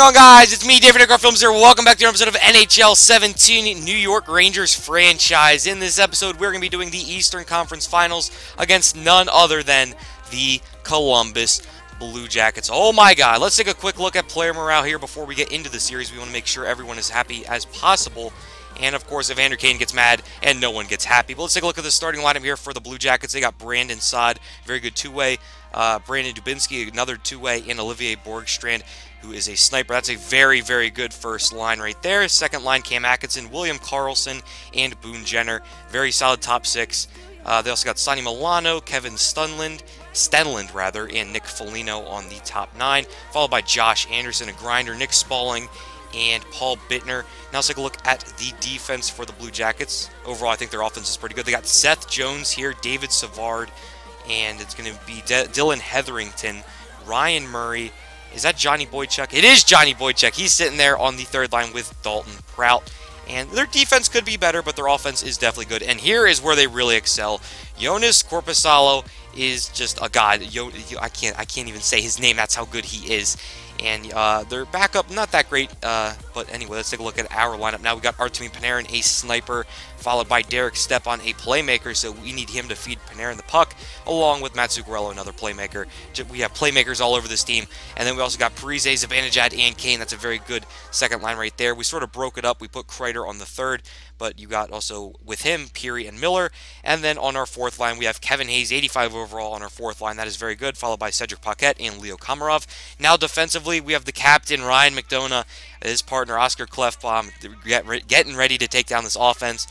going on, guys? It's me, David Films here. Welcome back to another episode of NHL 17 New York Rangers franchise. In this episode, we're going to be doing the Eastern Conference Finals against none other than the Columbus Blue Jackets. Oh my god, let's take a quick look at player morale here before we get into the series. We want to make sure everyone is happy as possible. And of course, Evander Kane gets mad and no one gets happy. But let's take a look at the starting lineup here for the Blue Jackets. They got Brandon Saad, very good two-way. Brandon Dubinsky, another two-way, and Olivier Borgstrand, who is a sniper. That's a very, very good first line right there. Second line, Cam Atkinson, William Karlsson, and Boone Jenner. Very solid top six. They also got Sonny Milano, Kevin Stenlund, and Nick Foligno on the top nine, followed by Josh Anderson, a grinder, Nick Spaulding, and Paul Bittner. Now let's take a look at the defense for the Blue Jackets. Overall, I think their offense is pretty good. They got Seth Jones here, David Savard, and it's going to be Dylan Hetherington, Ryan Murray. Is that Johnny Boychuk? It is Johnny Boychuk. He's sitting there on the third line with Dalton Prout. And their defense could be better, but their offense is definitely good. And here is where they really excel. Jonas Korpisalo is just a god. I can't even say his name. That's how good he is. And their backup, not that great. But anyway, let's take a look at our lineup. Now we got Artemi Panarin, a sniper, followed by Derek Stepan, a playmaker. So we need him to feed Panarin the puck, along with Matt Zuccarello, another playmaker. We have playmakers all over this team. And then we also got Parise, Zibanejad, and Kane. That's a very good second line right there. We sort of broke it up. We put Kreider on the third, but you got also with him, Peary and Miller. And then on our fourth line, we have Kevin Hayes, 85 overall on our fourth line. That is very good, followed by Cedric Paquette and Leo Komarov. Now defensively, we have the captain, Ryan McDonough, his partner, Oscar Klefbom, getting ready to take down this offense.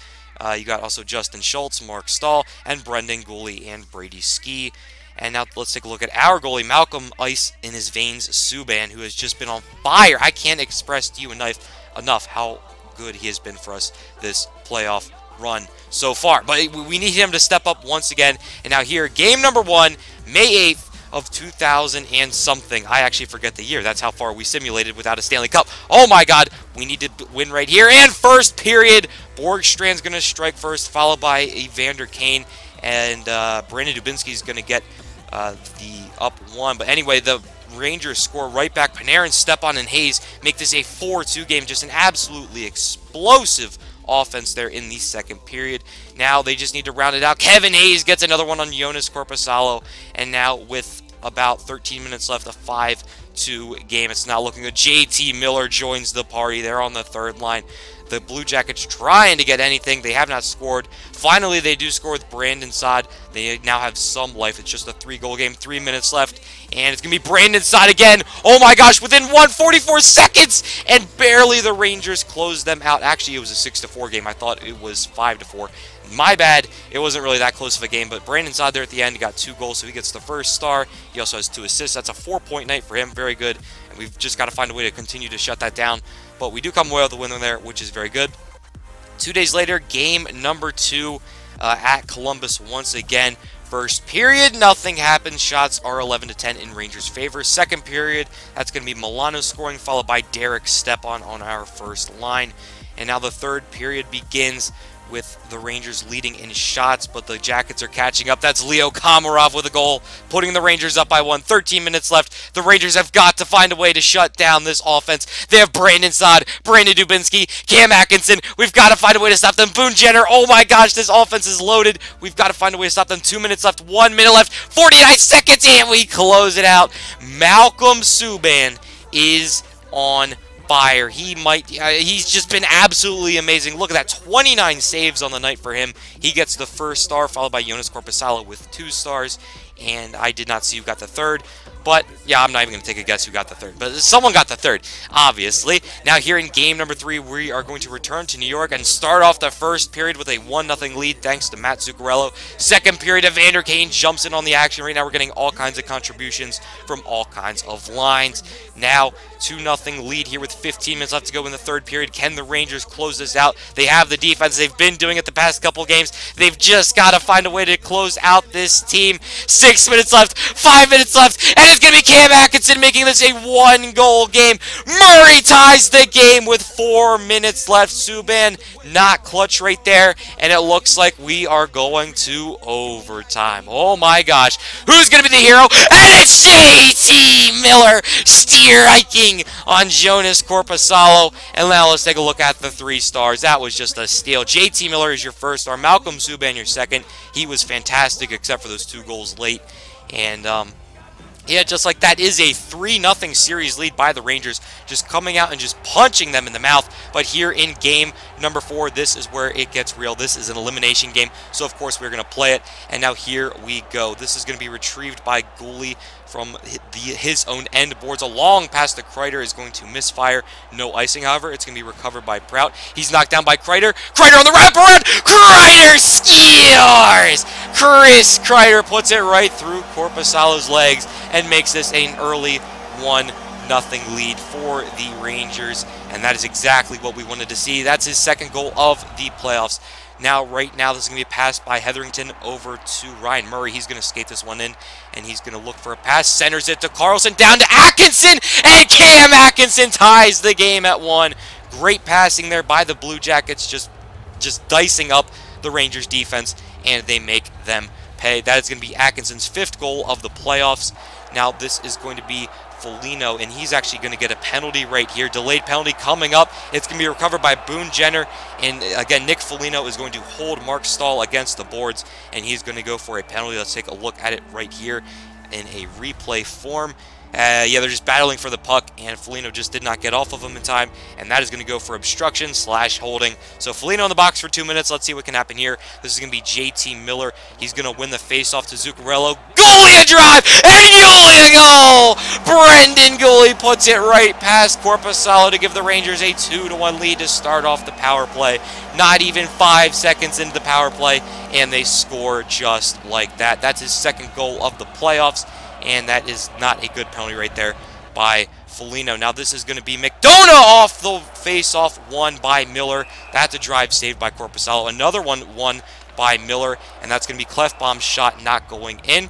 You got also Justin Schultz, Mark Stahl, and Brendan Gooley and Brady Ski. And now let's take a look at our goalie, Malcolm Ice in his veins Subban, who has just been on fire. I can't express to you enough how good he has been for us this playoff run so far. But we need him to step up once again. And now here, game number 1, May 8th of 2000 and something. I actually forget the year. That's how far we simulated without a Stanley Cup. Oh my god, we need to win right here. And first period, Borgstrand's going to strike first, followed by Evander Kane. And Brandon Dubinsky is going to get the up one. But anyway, the Rangers score right back. Panarin, Stepan, and Hayes make this a 4-2 game. Just an absolutely explosive offense there in the second period. Now they just need to round it out. Kevin Hayes gets another one on Jonas Korpisalo. And now with about 13 minutes left, a 5-2 game. It's not looking good. JT Miller joins the party. They're on the third line. The Blue Jackets trying to get anything. They have not scored. Finally, they do score with Brandon Saad. They now have some life. It's just a 3-goal game. 3 minutes left. And it's going to be Brandon Saad again. Oh my gosh, within 144 seconds. And barely the Rangers closed them out. Actually, it was a 6-4 game. I thought it was 5-4. My bad. It wasn't really that close of a game. But Brandon Saad there at the end, he got 2 goals. So he gets the first star. He also has 2 assists. That's a 4-point night for him. Very good. And we've just got to find a way to continue to shut that down. But we do come away with the winner there, which is very good. 2 days later, game number 2 at Columbus once again. First period, nothing happened. Shots are 11-10 in Rangers' favor. Second period, that's going to be Milano scoring, followed by Derek Stepan on our first line. And now the third period begins with the Rangers leading in shots, but the Jackets are catching up. That's Leo Komarov with a goal, putting the Rangers up by 1. 13 minutes left. The Rangers have got to find a way to shut down this offense. They have Brandon Saad, Brandon Dubinsky, Cam Atkinson. We've got to find a way to stop them. Boone Jenner. Oh my gosh, this offense is loaded. We've got to find a way to stop them. 2 minutes left, 1 minute left, 49 seconds, and we close it out. Malcolm Subban is on fire. He's just been absolutely amazing. Look at that, 29 saves on the night for him. He gets the first star, followed by Jonas Korpisalo with 2 stars, and I did not see who got the third. But, yeah, I'm not even going to take a guess who got the third. But someone got the third, obviously. Now, here in game number 3, we are going to return to New York and start off the first period with a 1-0 lead thanks to Matt Zuccarello. Second period, Evander Kane jumps in on the action. Right now, we're getting all kinds of contributions from all kinds of lines. Now, 2-0 lead here with 15 minutes left to go in the third period. Can the Rangers close this out? They have the defense. They've been doing it the past couple games. They've just got to find a way to close out this team. 6 minutes left, 5 minutes left, and it's is going to be Cam Atkinson making this a 1-goal game. Murray ties the game with 4 minutes left. Subban not clutch right there, and it looks like we are going to overtime. Oh my gosh. Who's going to be the hero? And it's JT Miller striking on Jonas Korpisalo. And now let's take a look at the 3 stars. That was just a steal. JT Miller is your first star. Malcolm Subban your second. He was fantastic except for those 2 goals late. And yeah, just like that is a 3-0 series lead by the Rangers, just coming out and just punching them in the mouth. But here in game number 4, this is where it gets real. This is an elimination game, so of course we're going to play it. And now here we go. This is going to be retrieved by Goalie from his own end boards. A long pass to Kreider is going to misfire. No icing, however. It's going to be recovered by Prout. He's knocked down by Kreider. Kreider on the wraparound. Kreider scores! Chris Kreider puts it right through Korpisalo's legs and makes this an early 1-0 lead for the Rangers. And that is exactly what we wanted to see. That's his second goal of the playoffs. Now, right now, this is going to be a pass by Hetherington over to Ryan Murray. He's going to skate this one in, and he's going to look for a pass. Centers it to Carlson, down to Atkinson, and Cam Atkinson ties the game at 1. Great passing there by the Blue Jackets, just dicing up the Rangers defense, and they make them pay. That is going to be Atkinson's 5th goal of the playoffs. Now, this is going to be Foligno, and he's actually going to get a penalty right here. Delayed penalty coming up. It's going to be recovered by Boone Jenner, and again, Nick Foligno is going to hold Mark Stahl against the boards, and he's going to go for a penalty. Let's take a look at it right here in a replay form. Yeah, they're just battling for the puck, and Foligno just did not get off of him in time, and that is going to go for obstruction / holding. So Foligno in the box for 2 minutes. Let's see what can happen here. This is going to be JT Miller. He's going to win the faceoff to Zuccarello. Goalie a drive, and Goalie a goal! Brendan Goalie puts it right past Korpisalo to give the Rangers a 2-1 lead to start off the power play. Not even 5 seconds into the power play, and they score just like that. That's his second goal of the playoffs. And that is not a good penalty right there by Foligno. Now this is going to be McDonough off the face-off, won by Miller. That's a drive saved by Korpisalo. Another one won by Miller, and that's going to be Clefbaum's shot not going in.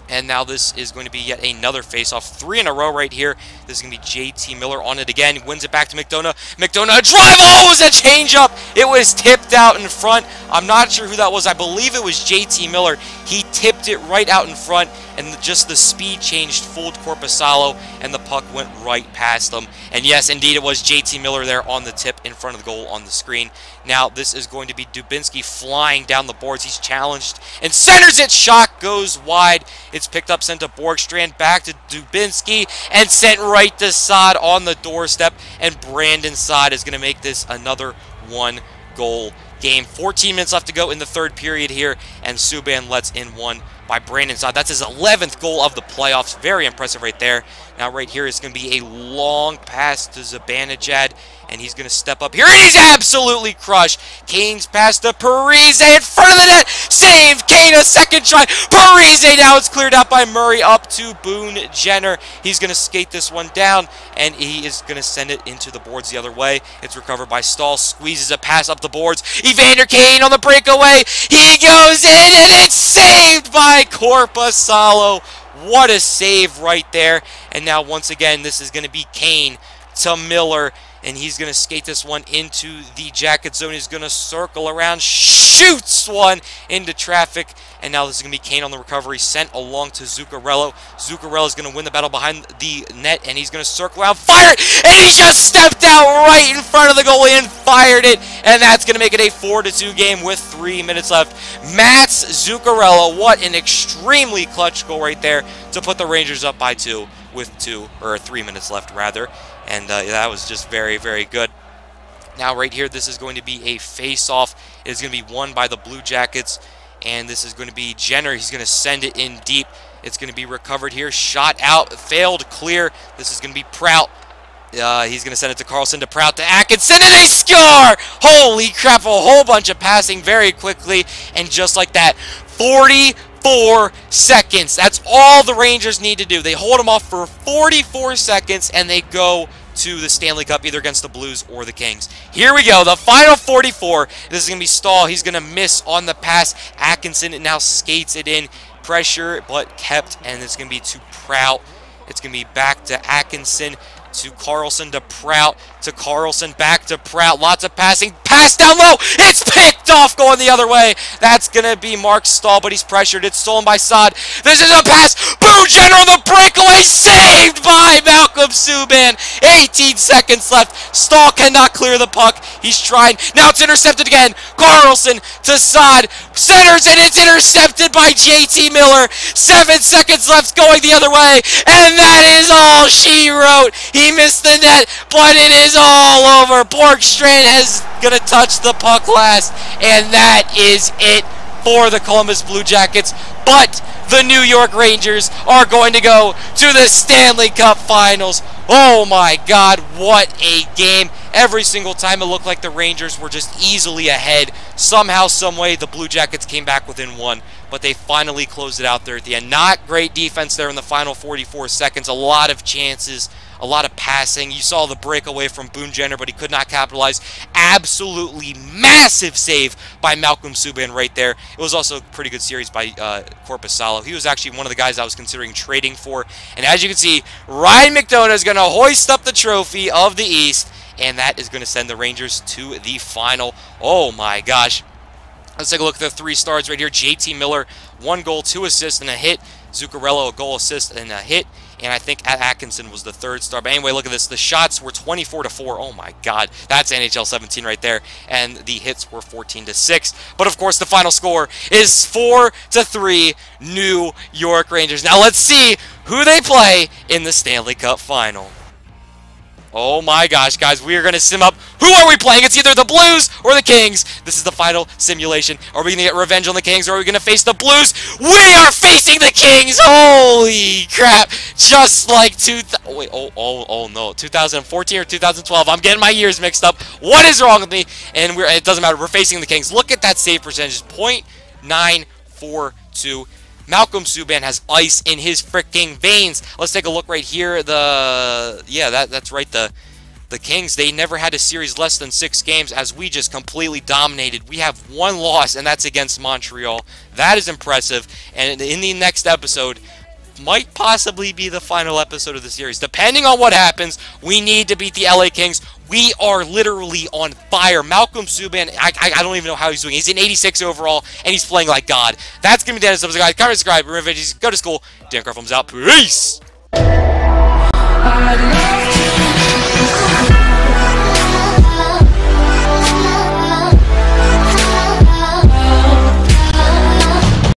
And now this is going to be yet another face-off. 3 in a row right here. This is going to be JT Miller on it again. Wins it back to McDonough. McDonough, a drive! Oh, it was a change-up! It was tipped out in front. I'm not sure who that was. I believe it was JT Miller. He tipped it right out in front, and just the speed changed fooled Korpisalo, and the puck went right past him. And yes, indeed, it was JT Miller there on the tip in front of the goal on the screen. Now, this is going to be Dubinsky flying down the boards. He's challenged and centers it. Shot goes wide. It's picked up, sent to Borgstrand, back to Dubinsky, and sent right to Saad on the doorstep. And Brandon Saad is going to make this another 1-goal game. 14 minutes left to go in the 3rd period here, and Subban lets in one by Brandon Saad. That's his 11th goal of the playoffs. Very impressive right there. Now right here is going to be a long pass to Zibanejad, and he's going to step up here, and he's absolutely crushed. Kane's pass to Parise in front of the net. Save! Kane, a second try. Parise, now it's cleared out by Murray up to Boone Jenner. He's going to skate this one down, and he is going to send it into the boards the other way. It's recovered by Stahl. Squeezes a pass up the boards. Evander Kane on the breakaway. He goes in, and it's saved by Korpisalo. What a save right there. And now once again, this is going to be Kane to Miller, and he's going to skate this one into the Jacket zone. He's going to circle around, shoots one into traffic, and now this is going to be Kane on the recovery, sent along to Zuccarello. Zuccarello is going to win the battle behind the net, and he's going to circle around, fire it, and he just stepped out right in front of the goalie and fired it, and that's going to make it a 4-2 game with 3 minutes left. Mats Zuccarello, what an extremely clutch goal right there to put the Rangers up by 2 with 3 minutes left rather. And that was just very, very good. Now right here, this is going to be a face-off. It is going to be won by the Blue Jackets. And this is going to be Jenner. He's going to send it in deep. It's going to be recovered here. Shot out. Failed clear. This is going to be Prout. He's going to send it to Carlson, to Prout, to Atkinson, and they score! Holy crap, a whole bunch of passing very quickly. And just like that, 44 seconds. That's all the Rangers need to do. They hold them off for 44 seconds, and they go to the Stanley Cup, either against the Blues or the Kings. Here we go, the final 44. This is going to be Stahl. He's going to miss on the pass. Atkinson now skates it in. pressure, but kept, and it's going to be to Prout. It's going to be back to Atkinson, to Carlson, to Prout, to Carlson, back to Prout. Lots of passing. Pass down low. It's picked off going the other way. That's going to be Mark Stahl, but he's pressured. It's stolen by Saad. This is a pass. Boone Jenner on the breakaway. Saved by Malcolm Subban. 18 seconds left. Stahl cannot clear the puck. He's trying. Now it's intercepted again. Carlson to Saad. Centers, and it's intercepted by JT Miller. 7 seconds left going the other way. And that is all she wrote. He missed the net, but it is all over. Borgstrand is going to touch the puck last, and that is it for the Columbus Blue Jackets. But the New York Rangers are going to go to the Stanley Cup Finals. Oh my God, what a game. Every single time it looked like the Rangers were just easily ahead. Somehow, someway, the Blue Jackets came back within one, but they finally closed it out there at the end. Not great defense there in the final 44 seconds. A lot of chances, a lot of passing. You saw the breakaway from Boone Jenner, but he could not capitalize. Absolutely massive save by Malcolm Subban right there. It was also a pretty good series by Korpisalo. He was actually one of the guys I was considering trading for. And as you can see, Ryan McDonough is going to hoist up the trophy of the East, and that is going to send the Rangers to the final. Oh my gosh. Let's take a look at the 3 stars right here. JT Miller, 1 goal, 2 assists, and a hit. Zuccarello, a goal, assist, and a hit. And I think Atkinson was the 3rd star. But anyway, look at this. The shots were 24-4. Oh my God. That's NHL 17 right there. And the hits were 14-6. But of course, the final score is 4-3 New York Rangers. Now let's see who they play in the Stanley Cup Final. Oh my gosh, guys, we are going to sim up. Who are we playing? It's either the Blues or the Kings. This is the final simulation. Are we going to get revenge on the Kings, or are we going to face the Blues? We are facing the Kings! Holy crap! Just like oh no, 2014 or 2012. I'm getting my years mixed up. What is wrong with me? And it doesn't matter. We're facing the Kings. Look at that save percentage, .942. Malcolm Subban has ice in his freaking veins. Let's take a look right here. That's right. The Kings, they never had a series less than 6 games, as we just completely dominated. We have 1 loss, and that's against Montreal. That is impressive. And in the next episode, might possibly be the final episode of the series. Depending on what happens, we need to beat the LA Kings. We are literally on fire. Malcolm Subban, I don't even know how he's doing. He's an 86 overall, and he's playing like God. That's going to be the end of this episode, guys. Comment, subscribe, remember, go to school. Dan Carfilms out. Peace!